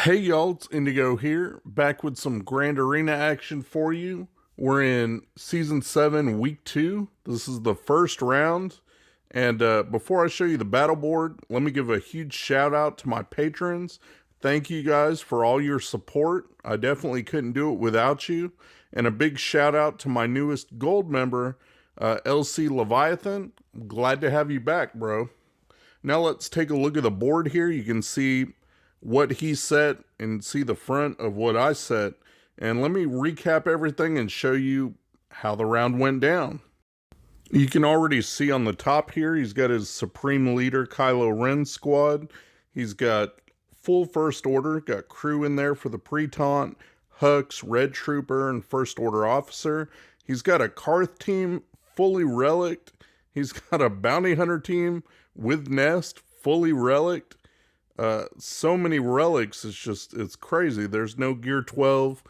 Hey y'all, it's Indigo here, back with some Grand Arena action for you. We're in Season 7, Week 2. This is the first round. And before I show you the battle board, let me give a huge shout out to my patrons. Thank you guys for all your support. I definitely couldn't do it without you. And a big shout out to my newest gold member, LC Leviathan. I'm glad to have you back, bro. Now let's take a look at the board here. You can see what he set and see the front of what I set. And let me recap everything and show you how the round went down. You can already see on the top here, he's got his Supreme Leader Kylo Ren squad. He's got full First Order, got crew in there for the pre-taunt, Hux, Red Trooper, and First Order Officer. He's got a Karth team fully relicked. He's got a Bounty Hunter team with Nest fully relicked. So many relics, it's crazy. There's no Gear 12,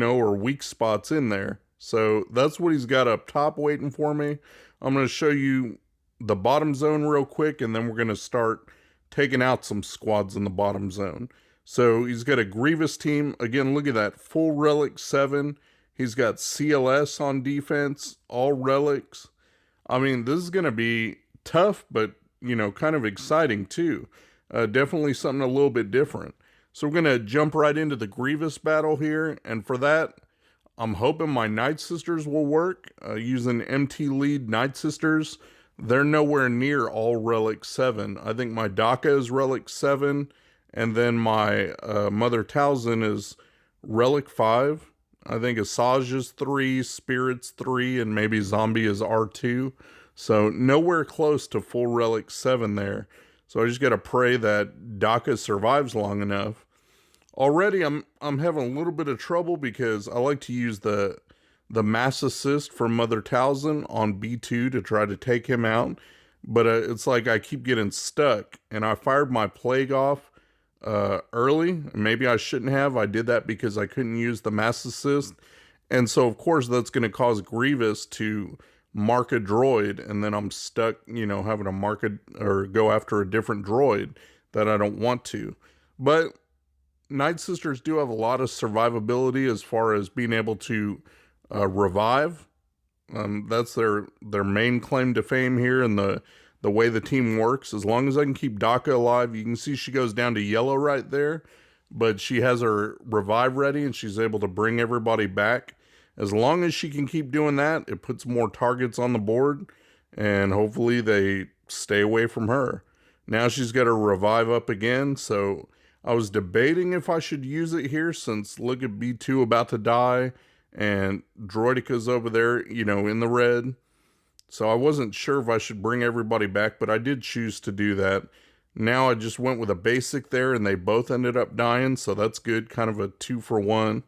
or weak spots in there. So that's what he's got up top waiting for me. I'm going to show you the bottom zone real quick, and then we're going to start taking out some squads in the bottom zone. So he's got a Grievous team. Again, look at that. Full Relic 7. He's got CLS on defense, all relics. I mean, this is going to be tough, but, kind of exciting too. Definitely something a little bit different. So we're going to jump right into the Grievous battle here. And for that, I'm hoping my Night Sisters will work. Using MT Lead Night Sisters, they're nowhere near all Relic 7. I think my DACA is Relic 7. And then my Mother Talzin is Relic 5. I think Asajj is 3, Spirits 3, and maybe Zombie is R2. So nowhere close to full Relic 7 there. So I just got to pray that DACA survives long enough. Already I'm having a little bit of trouble because I like to use the mass assist from Mother Talzin on B2 to try to take him out. But it's like I keep getting stuck. And I fired my Plague off early. Maybe I shouldn't have. I did that because I couldn't use the mass assist. And so, of course, that's going to cause Grievous to mark a droid, and then I'm stuck, having to mark it or go after a different droid that I don't want to. But Night Sisters do have a lot of survivability as far as being able to revive. That's their main claim to fame here, and the way the team works. As long as I can keep DACA alive, you can see she goes down to yellow right there, but she has her revive ready, and she's able to bring everybody back. As long as she can keep doing that, it puts more targets on the board, and hopefully they stay away from her. Now she's got her revive up again, so I was debating if I should use it here, since look at B2 about to die, and Droideca's over there, in the red. So I wasn't sure if I should bring everybody back, but I did choose to do that. Now I just went with a basic there, and they both ended up dying, so that's good, kind of a 2-for-1.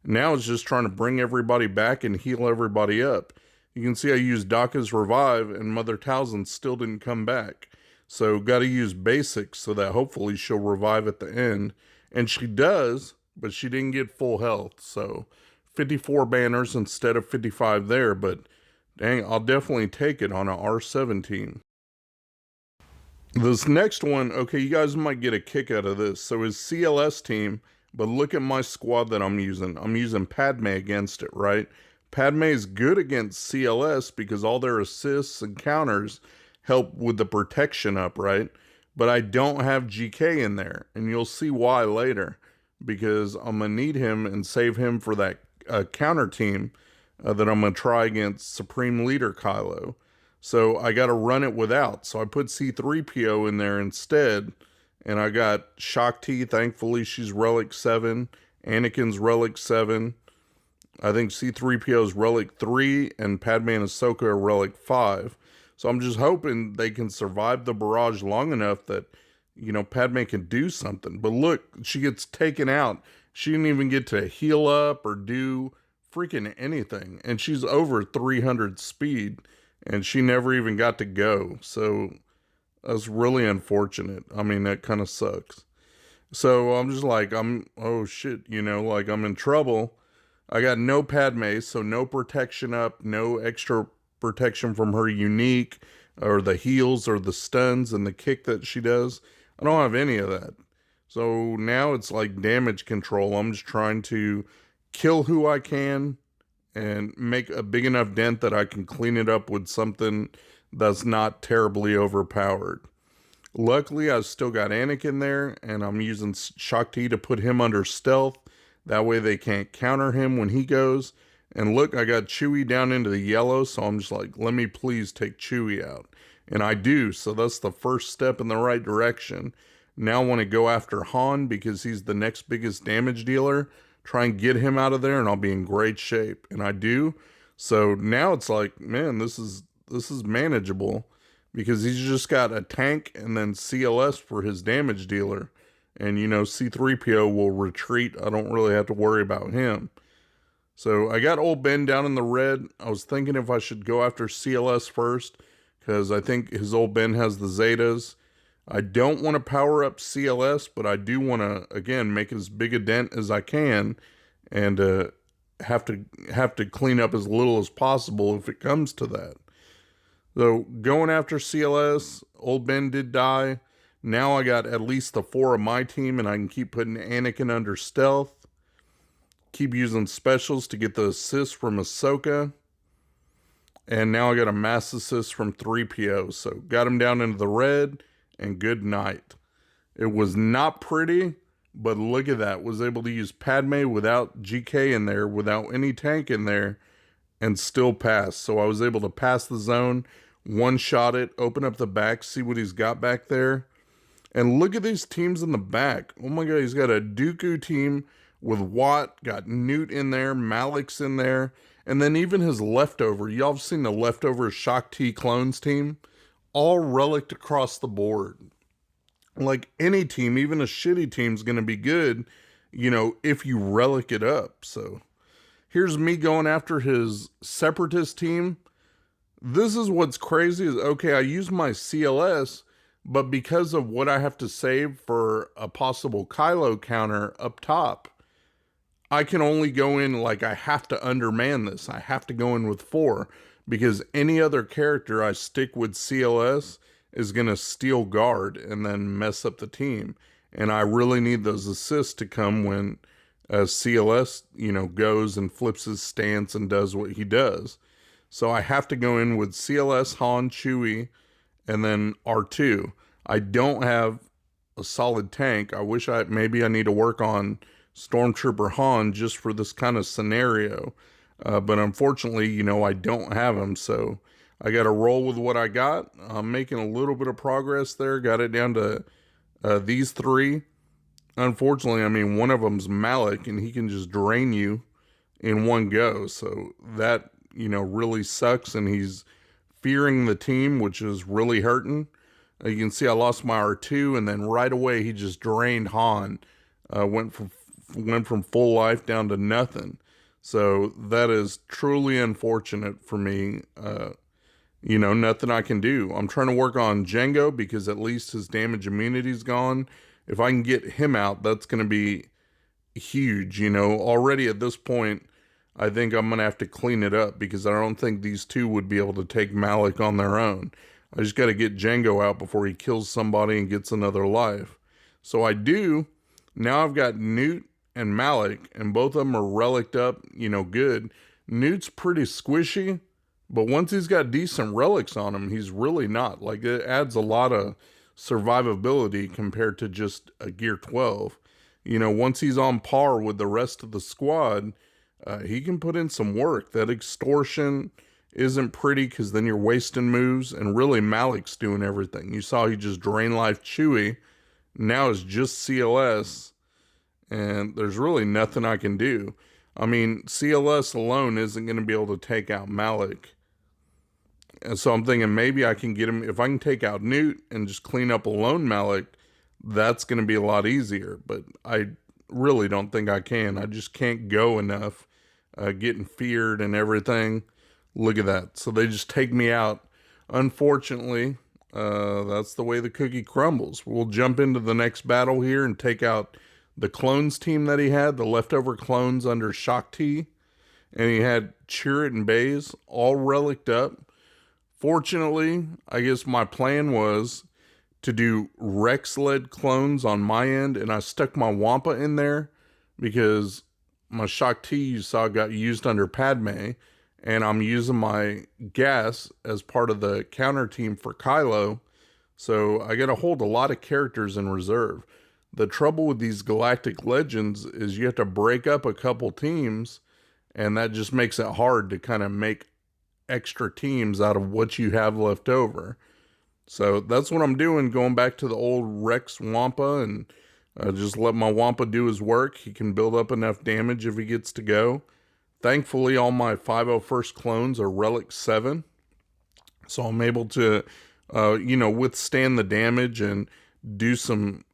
Now it's just trying to bring everybody back and heal everybody up. You can see I used DACA's revive, and Mother Talzin still didn't come back. So got to use basics so that hopefully she'll revive at the end. And she does, but she didn't get full health. So 54 banners instead of 55 there. But dang, I'll definitely take it on a R17. This next one, okay, you guys might get a kick out of this. So his CLS team, but look at my squad that I'm using. I'm using Padme against it, right? Padme is good against CLS because all their assists and counters help with the protection up, right? But I don't have GK in there, and you'll see why later, because I'm going to need him and save him for that counter team that I'm going to try against Supreme Leader Kylo. So I got to run it without. So I put C-3PO in there instead. And I got Shakti, thankfully she's Relic 7, Anakin's Relic 7, I think C-3PO's Relic 3, and Padme and Ahsoka are Relic 5. So I'm just hoping they can survive the barrage long enough that, Padme can do something. But look, she gets taken out. She didn't even get to heal up or do freaking anything. And she's over 300 speed, and she never even got to go. So that's really unfortunate. I mean, that kind of sucks. So I'm just like, oh shit, I'm in trouble. I got no Padme, so no protection up, no extra protection from her unique, or the heals, or the stuns, and the kick that she does. I don't have any of that. So now it's like damage control. I'm just trying to kill who I can and make a big enough dent that I can clean it up with something that's not terribly overpowered. Luckily, I still got Anakin there, and I'm using Shakti to put him under stealth. That way they can't counter him when he goes. And look, I got Chewie down into the yellow, so I'm just like, let me please take Chewie out. And I do, so that's the first step in the right direction. Now I want to go after Han because he's the next biggest damage dealer. Try and get him out of there, and I'll be in great shape. And I do. So now it's like, man, this is manageable. Because he's just got a tank and then CLS for his damage dealer. And, you know, C-3PO will retreat. I don't really have to worry about him. So I got old Ben down in the red. I was thinking if I should go after CLS first. Because I think his old Ben has the Zetas. I don't want to power up CLS. But I do want to, again, make as big a dent as I can. And have to clean up as little as possible if it comes to that. So going after CLS, old Ben did die. Now I got at least the 4 of my team, and I can keep putting Anakin under stealth. Keep using specials to get the assist from Ahsoka. And now I got a mass assist from 3PO. So got him down into the red, and good night. It was not pretty, but look at that. Was able to use Padme without GK in there, without any tank in there, and still pass. So I was able to pass the zone, one-shot it, open up the back, see what he's got back there. And look at these teams in the back. Oh my God, he's got a Dooku team with Watt, got Newt in there, Malik's in there, and then even his leftover. Y'all have seen the leftover Shakti clones team? All relic across the board. Like any team, even a shitty team's going to be good, you know, if you relic it up. So here's me going after his Separatist team. This is what's crazy is, okay, I use my CLS, but because of what I have to save for a possible Kylo counter up top, I can only go in, like, I have to underman this. I have to go in with 4, because any other character I stick with CLS is going to steal guard and then mess up the team. And I really need those assists to come when CLS, you know, goes and flips his stance and does what he does. So I have to go in with CLS, Han, Chewie, and then R2. I don't have a solid tank. I wish maybe I need to work on Stormtrooper Han just for this kind of scenario. But unfortunately, you know, I don't have him. So I got to roll with what I got. I'm making a little bit of progress there. Got it down to these 3. Unfortunately, I mean, one of them's Malik, and he can just drain you in one go. So that, you know, really sucks, and he's fearing the team, which is really hurting. You can see I lost my R2, and then right away he just drained Han. Went from full life down to nothing. So that is truly unfortunate for me. You know, nothing I can do. I'm trying to work on Jango because at least his damage immunity's gone. If I can get him out, that's going to be huge. You know, already at this point, I think I'm going to have to clean it up because I don't think these 2 would be able to take Malik on their own. I just got to get Jango out before he kills somebody and gets another life. So I do. Now I've got Newt and Malik, and both of them are relicked up, you know, good. Newt's pretty squishy, but once he's got decent relics on him, he's really not. Like, it adds a lot of survivability compared to just a Gear 12. You know, once he's on par with the rest of the squad, he can put in some work. That extortion isn't pretty because then you're wasting moves, and really Malik's doing everything. You saw he just drain life Chewie. Now it's just CLS, and there's really nothing I can do. I mean, CLS alone isn't going to be able to take out Malik. And so I'm thinking maybe I can get him, if I can take out Newt and just clean up alone Malik, that's going to be a lot easier. But I really don't think I can. I just can't go enough, getting feared and everything. Look at that. So they just take me out. Unfortunately, that's the way the cookie crumbles. We'll jump into the next battle here and take out the clones team that he had, the leftover clones under Shakti. And he had Chirrut and Baze all relicked up. Fortunately, I guess my plan was to do Rex-led clones on my end, and I stuck my Wampa in there because my Shaak Ti you saw got used under Padme, and I'm using my gas as part of the counter team for Kylo, so I gotta hold a lot of characters in reserve. The trouble with these Galactic Legends is you have to break up a couple teams, and that just makes it hard to kind of make extra teams out of what you have left over. So that's what I'm doing, going back to the old Rex Wampa, and just let my Wampa do his work. He can build up enough damage if he gets to go. Thankfully, all my 501st clones are Relic 7, so I'm able to, withstand the damage and do some,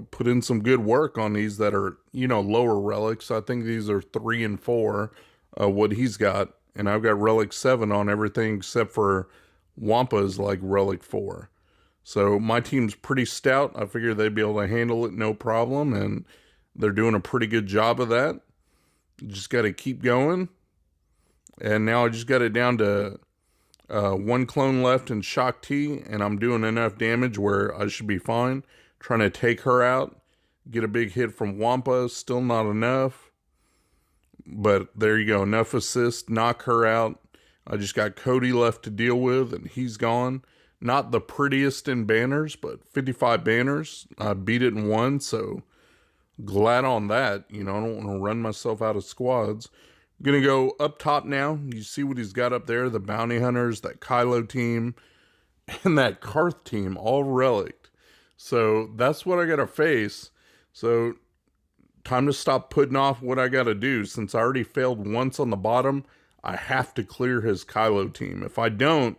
put in some good work on these that are, lower relics. I think these are 3 and 4, what he's got, and I've got Relic 7 on everything except for Wampa's like Relic 4. So my team's pretty stout. I figured they'd be able to handle it no problem, and they're doing a pretty good job of that. Just got to keep going. And now I just got it down to 1 clone left in Shaak Ti, and I'm doing enough damage where I should be fine. Trying to take her out, get a big hit from Wampa, still not enough. But there you go, enough assist, knock her out. I just got Cody left to deal with, and he's gone. Not the prettiest in banners, but 55 banners. I beat it in 1, so glad on that. I don't want to run myself out of squads. I'm going to go up top now. You see what he's got up there, the Bounty Hunters, that Kylo team, and that Karth team, all relic. So that's what I got to face. So time to stop putting off what I got to do. Since I already failed once on the bottom, I have to clear his Kylo team. If I don't,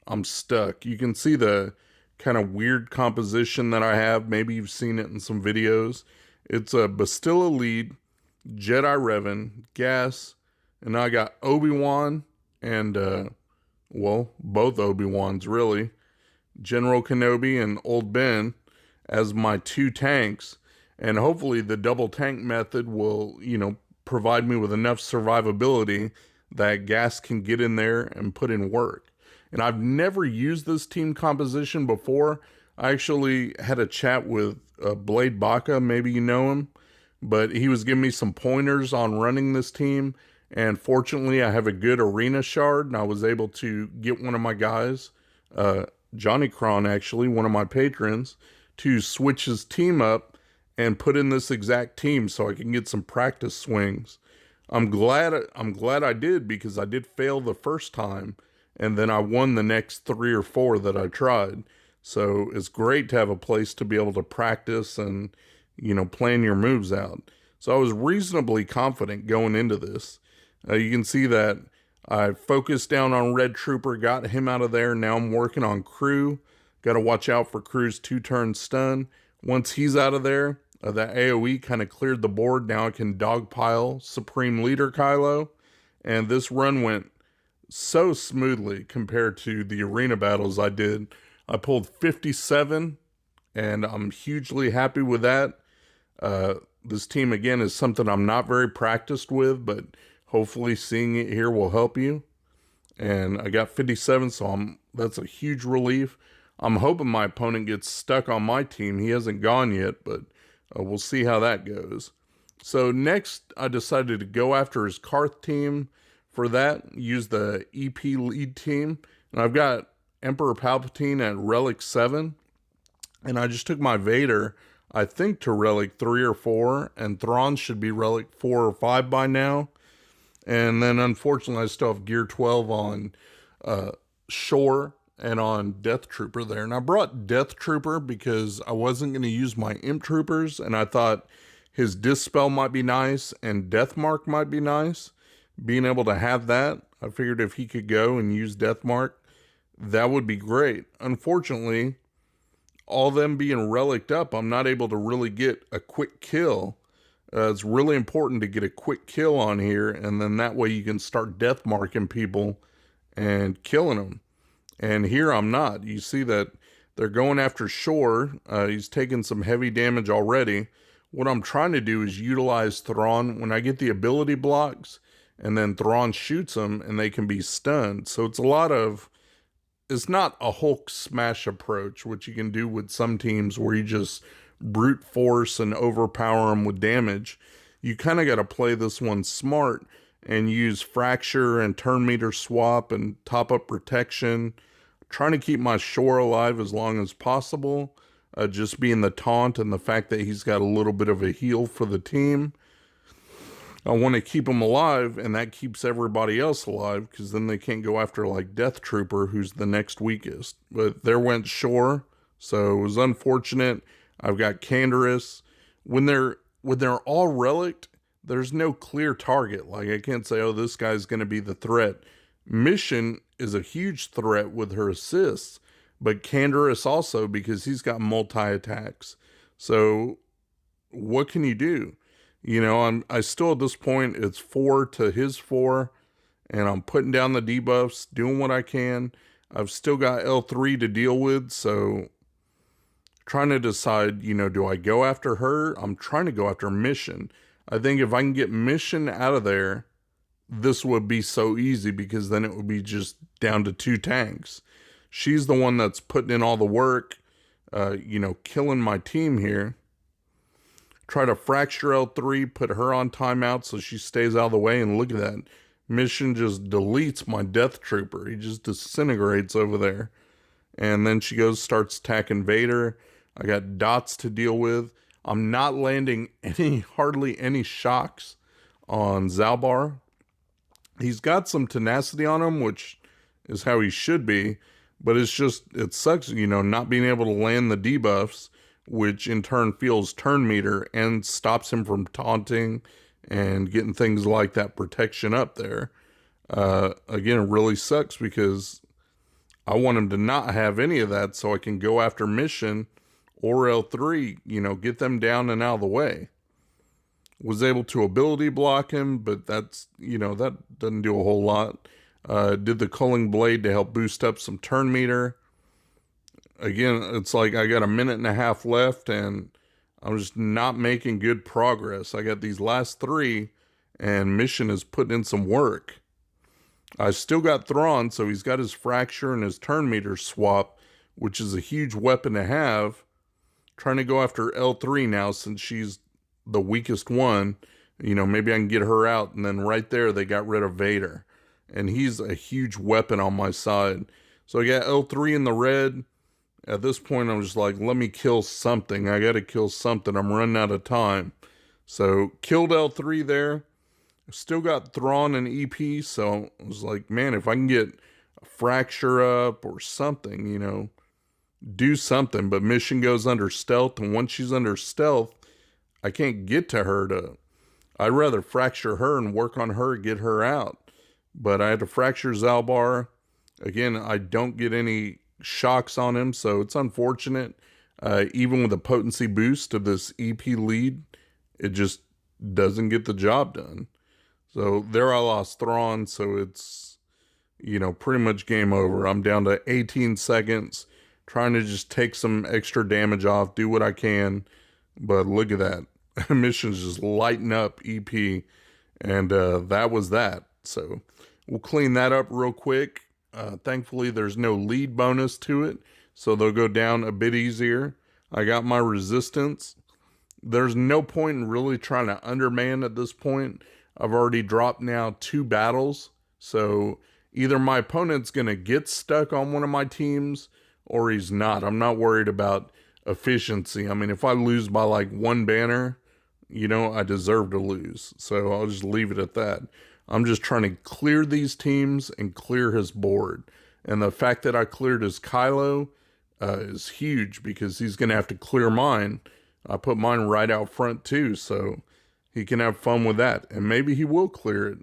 I'm stuck. You can see the kind of weird composition that I have. Maybe you've seen it in some videos. It's a Bastilla lead, Jedi Revan, Gas, and I got Obi-Wan and, both Obi-Wans really, General Kenobi and Old Ben as my 2 tanks. And hopefully the double tank method will, provide me with enough survivability that Gas can get in there and put in work. And I've never used this team composition before. I actually had a chat with Blade Baca, maybe you know him, but he was giving me some pointers on running this team. And fortunately, I have a good arena shard, and I was able to get one of my guys, Johnny Cron, actually, one of my patrons, to switch his team up and put in this exact team so I can get some practice swings. I'm glad I did, because I did fail the first time, and then I won the next 3 or 4 that I tried. So it's great to have a place to be able to practice and, plan your moves out. So I was reasonably confident going into this. You can see that I focused down on Red Trooper, got him out of there. Now I'm working on Crew. Got to watch out for Crew's 2-turn stun. Once he's out of there, that AoE kind of cleared the board. Now I can dogpile Supreme Leader Kylo. And this run went so smoothly compared to the arena battles I did. I pulled 57, and I'm hugely happy with that. This team, again, is something I'm not very practiced with, but hopefully seeing it here will help you. And I got 57, so that's a huge relief. I'm hoping my opponent gets stuck on my team. He hasn't gone yet, but we'll see how that goes. So next, I decided to go after his Karth team. For that, use the EP lead team. And I've got Emperor Palpatine at Relic 7. And I just took my Vader, I think, to Relic 3 or 4. And Thrawn should be Relic 4 or 5 by now. And then, unfortunately, I still have Gear 12 on Shore and on Death Trooper there. And I brought Death Trooper because I wasn't going to use my Imp Troopers. And I thought his Dispel might be nice and Death Mark might be nice. Being able to have that, I figured if he could go and use Death Mark, that would be great. Unfortunately, all them being reliced up, I'm not able to really get a quick kill. It's really important to get a quick kill on here, and then that way you can start death marking people and killing them. And here I'm not. You see that they're going after Shore. He's taking some heavy damage already. What I'm trying to do is utilize Thrawn when I get the ability blocks, and then Thrawn shoots them and they can be stunned. So it's a lot of it's not a Hulk smash approach, which you can do with some teams where you just brute force and overpower them with damage. You kind of got to play this one smart and use fracture and turn meter swap and top up protection, trying to keep my shore alive as long as possible. Just being the taunt and the fact that he's got a little bit of a heal for the team. I want to keep him alive, and that keeps everybody else alive, because then they can't go after like Death Trooper, who's the next weakest. But there went Shore, so it was unfortunate. I've got Canderous. When they're all relic, there's no clear target. Like, I can't say, oh, this guy's going to be the threat. Mission is a huge threat with her assists, but Canderous also, because he's got multi-attacks. So what can you do? You know, I still at this point, it's 4 to his 4, and I'm putting down the debuffs, doing what I can. I've still got L3 to deal with, so trying to decide, you know, do I go after her? I'm trying to go after Mission. I think if I can get Mission out of there, this would be so easy, because then it would be just down to 2 tanks. She's the one that's putting in all the work, you know, killing my team here. Try to fracture L3, put her on timeout so she stays out of the way, and look at that. Mission just deletes my Death Trooper. He just disintegrates over there. And then she starts attacking Vader. I got dots to deal with. I'm not landing hardly any shocks on Zalbar. He's got some tenacity on him, which is how he should be, but it sucks, you know, not being able to land the debuffs, which in turn feels turn meter and stops him from taunting and getting things like that protection up there. Again, it really sucks, because I want him to not have any of that so I can go after Mission or L3, you know, get them down and out of the way. Was able to ability block him, but that's, you know, that doesn't do a whole lot. Did the Culling Blade to help boost up some turn meter. Again, it's like I got a minute and a half left, and I'm just not making good progress. I got these last 3, and Mission is putting in some work. I still got Thrawn, so he's got his fracture and his turn meter swap, which is a huge weapon to have. Trying to go after L3 now, since she's the weakest one. You know, maybe I can get her out, and then right there they got rid of Vader. And he's a huge weapon on my side. So I got L3 in the red. At this point, I'm just like, let me kill something. I got to kill something. I'm running out of time. So, killed L3 there. Still got Thrawn and EP, so I was like, man, if I can get a fracture up or something, you know, do something. But Mission goes under stealth, and once she's under stealth, I can't get to her. I'd rather fracture her and work on her, get her out. But I had to fracture Zalbar. Again, I don't get any shocks on him, so it's unfortunate. Even with the potency boost of this EP lead, it just doesn't get the job done. So there I lost Thrawn, so it's, you know, pretty much game over. I'm down to 18 seconds, trying to just take some extra damage off, do what I can. But look at that. Mission's just lighting up EP, and that was that. So we'll clean that up real quick. Thankfully, there's no lead bonus to it, so they'll go down a bit easier. I got my resistance. There's no point in really trying to underman at this point. I've already dropped now 2 battles, so either my opponent's going to get stuck on one of my teams, or he's not. I'm not worried about efficiency. I mean, if I lose by like 1 banner, you know, I deserve to lose. So I'll just leave it at that. I'm just trying to clear these teams and clear his board. And the fact that I cleared his Kylo is huge, because he's going to have to clear mine. I put mine right out front too, so he can have fun with that. And maybe he will clear it.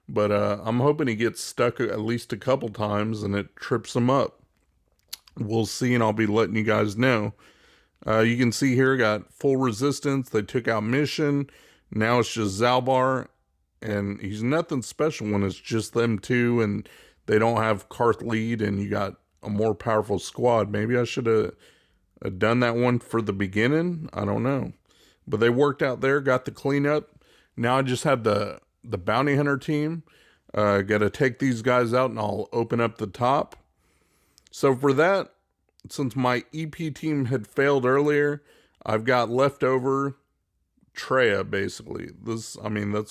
But I'm hoping he gets stuck at least a couple times and it trips him up. We'll see, and I'll be letting you guys know. You can see here, got full resistance. They took out Mission. Now it's just Zalbar. And he's nothing special when it's just them 2 and they don't have Karth lead and you got a more powerful squad. Maybe I should have done that one for the beginning. I don't know. But they worked out there, got the cleanup. Now I just have the bounty hunter team. Got to take these guys out, and I'll open up the top. So for that, since my EP team had failed earlier, I've got leftover Treya, basically. That's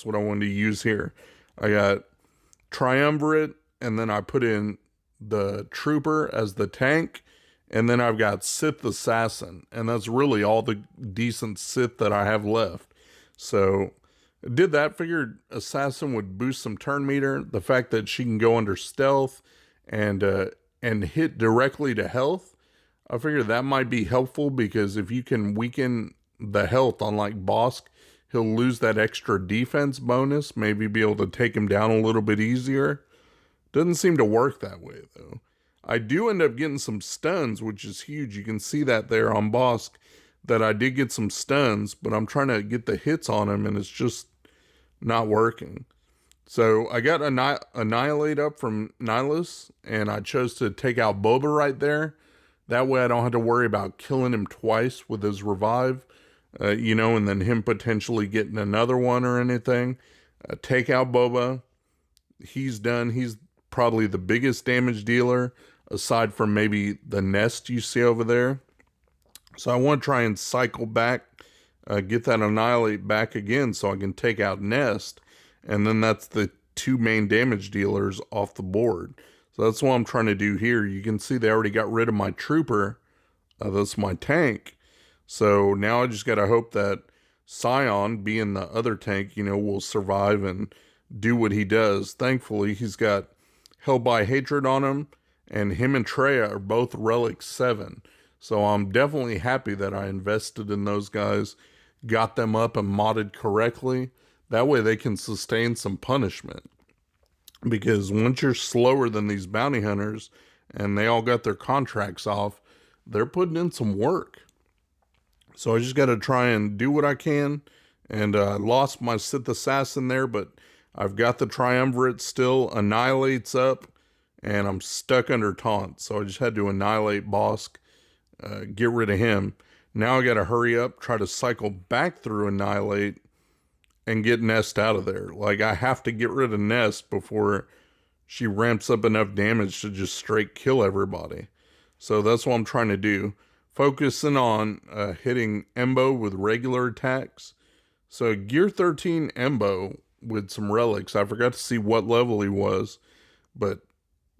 what I wanted to use here. I got Triumvirate, and then I put in the Trooper as the tank, and then I've got Sith Assassin, and that's really all the decent Sith that I have left. So I did that, figured Assassin would boost some turn meter. The fact that she can go under stealth and hit directly to health, I figured that might be helpful, because if you can weaken the health on like Bosk, he'll lose that extra defense bonus, maybe be able to take him down a little bit easier. Doesn't seem to work that way though. I do end up getting some stuns, which is huge. You can see that there on Bosk, that I did get some stuns, but I'm trying to get the hits on him and it's just not working. So I got Annihilate up from Nihilus, and I chose to take out Boba right there. That way I don't have to worry about killing him twice with his revive, and then him potentially getting another one or anything. Take out Boba. He's done. He's probably the biggest damage dealer, aside from maybe the Nest you see over there. So I want to try and cycle back, get that Annihilate back again so I can take out Nest. And then that's the two main damage dealers off the board. So that's what I'm trying to do here. You can see they already got rid of my Trooper. That's my tank. So now I just got to hope that Scion, being the other tank, will survive and do what he does. Thankfully, he's got Hell by Hatred on him, and him and Treya are both Relic 7. So I'm definitely happy that I invested in those guys, got them up and modded correctly. That way they can sustain some punishment. Because once you're slower than these bounty hunters, and they all got their contracts off, they're putting in some work. So I just got to try and do what I can. And I lost my Sith Assassin there, but I've got the Triumvirate still. Annihilate's up, and I'm stuck under taunt. So I just had to annihilate Bosk, get rid of him. Now I got to hurry up, try to cycle back through Annihilate, and get Nest out of there. Like, I have to get rid of Nest before she ramps up enough damage to just straight kill everybody. So that's what I'm trying to do. Focusing on hitting Embo with regular attacks. So Gear 13 Embo with some relics. I forgot to see what level he was, but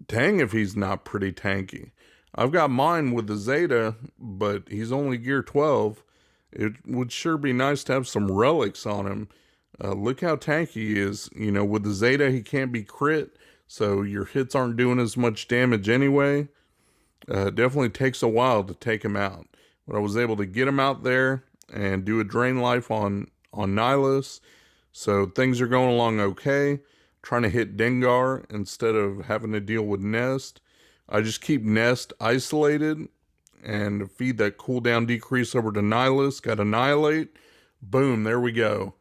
dang if he's not pretty tanky. I've got mine with the Zeta, but he's only Gear 12. It would sure be nice to have some relics on him. Look how tanky he is. With the Zeta, he can't be crit, so your hits aren't doing as much damage anyway. Definitely takes a while to take him out. But I was able to get him out there and do a Drain Life on Nihilus. So things are going along okay. Trying to hit Dengar instead of having to deal with Nest. I just keep Nest isolated and feed that cooldown decrease over to Nihilus. Got Annihilate. Boom, there we go.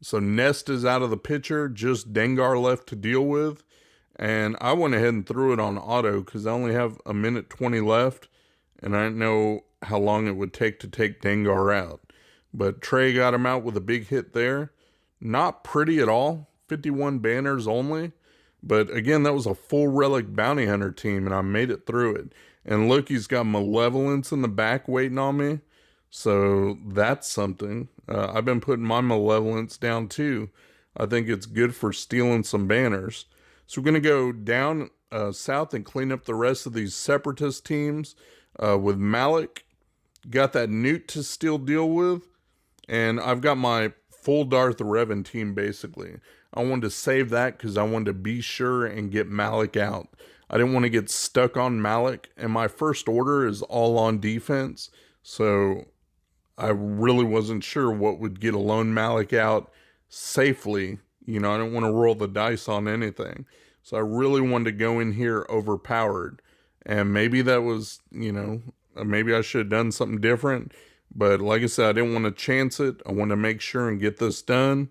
So Nest is out of the picture, just Dengar left to deal with. And I went ahead and threw it on auto because I only have 1:20 left. And I didn't know how long it would take to take Dengar out. But Trey got him out with a big hit there. Not pretty at all. 51 banners only. But again, that was a full Relic Bounty Hunter team, and I made it through it. And look, he's got Malevolence in the back waiting on me. So that's something. I've been putting my Malevolence down too. I think it's good for stealing some banners. So we're going to go down south and clean up the rest of these Separatist teams with Malik. Got that Newt to still deal with. And I've got my full Darth Revan team basically. I wanted to save that because I wanted to be sure and get Malik out. I didn't want to get stuck on Malik. And my first order is all on defense. So I really wasn't sure what would get a lone Malik out safely. I don't want to roll the dice on anything. So I really wanted to go in here overpowered. And maybe that was, maybe I should have done something different. But like I said, I didn't want to chance it. I wanted to make sure and get this done.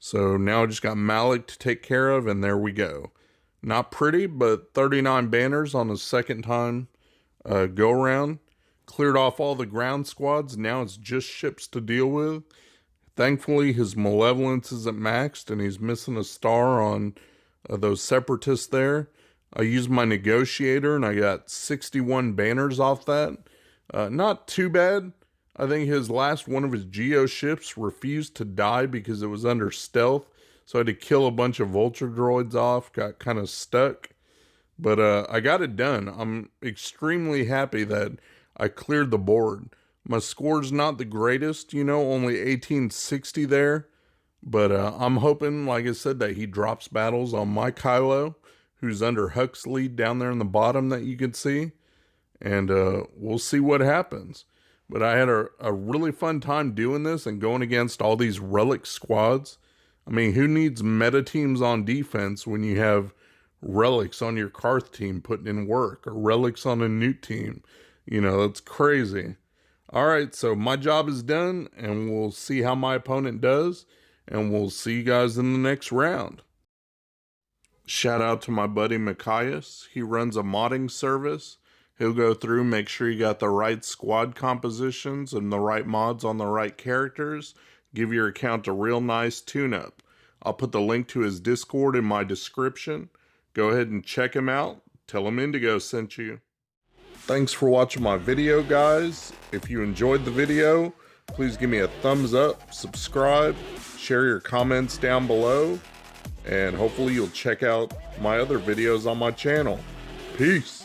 So now I just got Malik to take care of, and there we go. Not pretty, but 39 banners on the second time go around. Cleared off all the ground squads. Now it's just ships to deal with. Thankfully, his Malevolence isn't maxed, and he's missing a star on those Separatists there. I used my negotiator and I got 61 banners off that. Not too bad. I think his last one of his Geo ships refused to die because it was under stealth. So I had to kill a bunch of vulture droids off, got kind of stuck. But I got it done. I'm extremely happy that I cleared the board. My score's not the greatest, you know, only 1860 there. But I'm hoping, like I said, that he drops battles on my Kylo, who's under Huck's lead down there in the bottom that you can see. And we'll see what happens. But I had a really fun time doing this and going against all these relic squads. I mean, who needs meta teams on defense when you have relics on your Karth team putting in work, or relics on a Newt team? You know, that's crazy. All right, so my job is done, and we'll see how my opponent does, and we'll see you guys in the next round. Shout out to my buddy Mikayas. He runs a modding service. He'll go through, make sure you got the right squad compositions and the right mods on the right characters. Give your account a real nice tune-up. I'll put the link to his Discord in my description. Go ahead and check him out. Tell him Indigo sent you. Thanks for watching my video, guys. If you enjoyed the video, please give me a thumbs up, subscribe, share your comments down below, and hopefully you'll check out my other videos on my channel. Peace.